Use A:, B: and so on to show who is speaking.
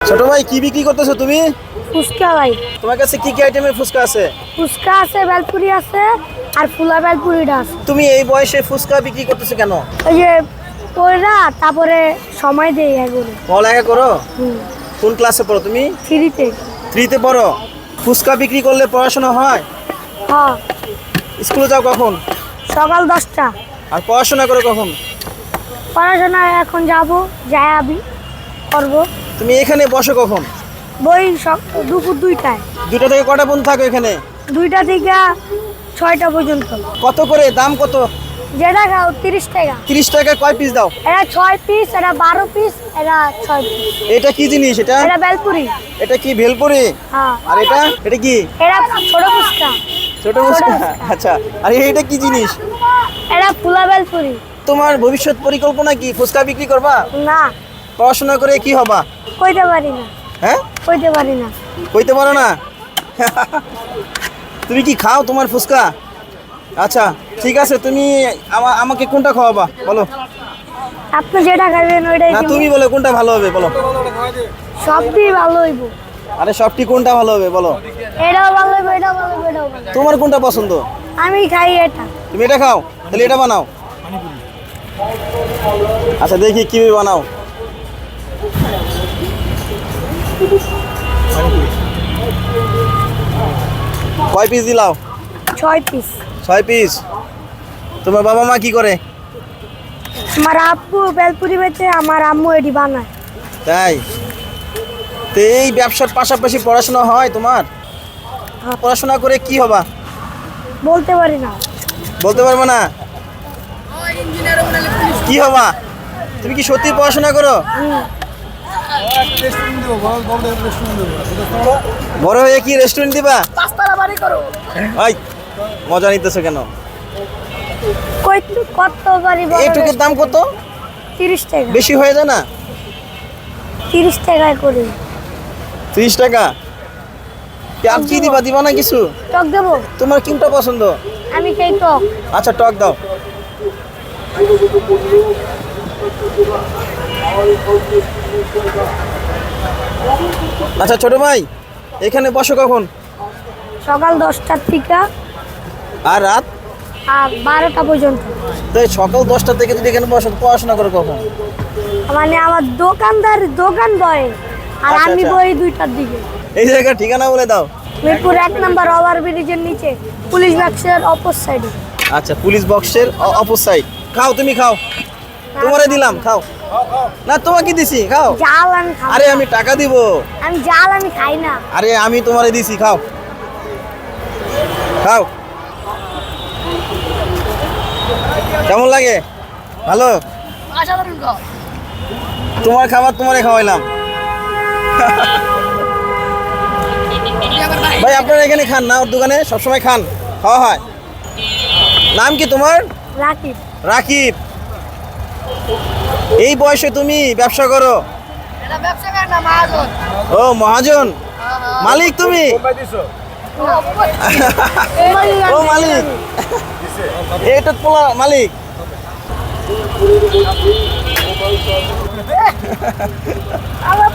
A: ছোট ভাই কি বিক্রি করতেছো তুমি?
B: ফুচকা ভাই।
A: তোমার কাছে কি কি আইটেমের ফুচকা আছে?
B: ফুচকা আছে, বেলপুরি আছে, আর ফুলা বেলপুরিটা আছে।
A: তুমি এই বয়সে ফুচকা বিক্রি করতেছো কেন?
B: ওই যে পড়া, তারপরে সময় দেই এগুলো।
A: পড়ালেখা করো? কোন ক্লাসে পড়ো তুমি?
B: 3-তে।
A: 3-তে পড়ো। ফুচকা বিক্রি করলে পড়াশোনা হয়?
B: হ্যাঁ,
A: স্কুলে যাও কখন?
B: সকাল 10টা।
A: আর পড়াশোনা করো কখন?
B: পড়াশোনা এখন যাব, যাই আমি করবো।
A: তুমি এখানে বসো কখন?
B: বই দুপুর 2টায়।
A: 2টা থেকে কটা পর্যন্ত থাকো এখানে?
B: 2টা থেকে 6টা পর্যন্ত।
A: কত করে দাম কত?
B: যেটা খাও 30 টাকা।
A: 30 টাকা কয় পিস দাও?
B: এটা 6 পিস, এটা 12 পিস, এটা 6 পিস।
A: এটা কি জিনিস এটা?
B: এটা বেলপুরি।
A: এটা কি ভেলপুরি?
B: হ্যাঁ।
A: আর এটা কি?
B: এটা ছোট ফুচকা।
A: ছোট ফুচকা। আচ্ছা, আর এটা কি জিনিস?
B: এটা ফুলা বেলপুরি।
A: তোমার ভবিষ্যৎ পরিকল্পনা কি? ফুচকা বিক্রি করবা?
B: না,
A: পড়াশোনা করে কি হবা?
B: কইতে পারি না।
A: হ্যাঁ,
B: কইতে পারি না।
A: কইতে পারো না? তুমি কি খাও তোমার ফুচকা? আচ্ছা ঠিক আছে, তুমি আমাকে কোনটা খাওয়াবা বলো?
B: আপনি যেটা খাবেন ওইটাই
A: না,
B: দিব।
A: তুমি বলো কোনটা ভালো হবে বলো?
B: সব দিয়ে ভালো হইব।
A: আরে সবটি কোনটা ভালো হবে বলো?
B: এটাও ভালো হইব, এটাও ভালো হইব, এটাও ভালো হইব।
A: তোমার কোনটা পছন্দ?
B: আমি খাই এটা।
A: তুমি এটা খাও, তাহলে এটা বানাও। আচ্ছা দেখি কিভাবে বানাও। কয় পিস দিলাও?
B: 6 পিস।
A: 6 পিস। তোমার বাবা মা কি করে?
B: আমার আব্বু বেলপুরি বেচে, আমার আম্মু এটি বানায়।
A: তাই? তো এই ব্যবসার পাশাপাশি পড়াশোনা হয় তোমার? পড়াশোনা করে কি হবা?
B: বলতে পারি না।
A: বলতে পারবো না? কি হবা? তুমি কি সত্যি পড়াশোনা করো? বড় হয়ে কি রেস্টুরেন্ট দিবা? ভাই মজা নিতেছো কেন?
B: কত পারি বড়?
A: এইটুকুর দাম কত?
B: 30 টাকা।
A: বেশি হয়ে যায় না?
B: 30 টাকায় করি।
A: 30 টাকা? পেঁয়াজ কি দিবা? দিবা না কিছু?
B: টক দেবো?
A: তোমার কোনটা পছন্দ?
B: আমি খাই টক।
A: আচ্ছা টক দাও। আচ্ছা ছোট ভাই, এখানে বসো কখন?
B: সকাল 10টার থেকে
A: আর রাত?
B: আর 12টা পর্যন্ত।
A: তো এই সকাল 10টা থেকে যদি এখানে বসো, পড়াশোনা করো কখন?
B: মানে আমার দোকান বয়, আর
A: আচ্ছা,
B: আমি
A: আচ্ছা।
B: বই 2টার দিকে।
A: এই জায়গার ঠিকানা বলে দাও।
B: মিরপুর 1 নম্বর ওভার ব্রিজের নিচে, পুলিশ বাক্সের অপর সাইডে।
A: আচ্ছা, পুলিশ বক্সের অপর সাইড। খাও, তুমি খাও, তোমারে দিলাম, খাও। না তোমাকে দিছি, খাও।
B: জাল আমি খাই।
A: আরে আমি টাকা দিব।
B: আমি খাই না।
A: আরে আমি তোমারে দিছি, খাও খাও। কেমন লাগে? ভালো?
B: অসাধারণ খাও।
A: তোমার খাবার তোমারে খাওয়াইলাম। ভাই আপনারা এখানে খান না? ওর দোকানে সবসময় খান, খাওয়া হয়। নাম কি তোমার?
B: রাকিব।
A: রাকিব। এই বয়সে তুমি ব্যবসা করো?
B: এটা ব্যবসা করে না, মহাজন।
A: ও মহাজন, মালিক তুমি? ও মালিক, এইটা পোলা মালিক।
B: আমার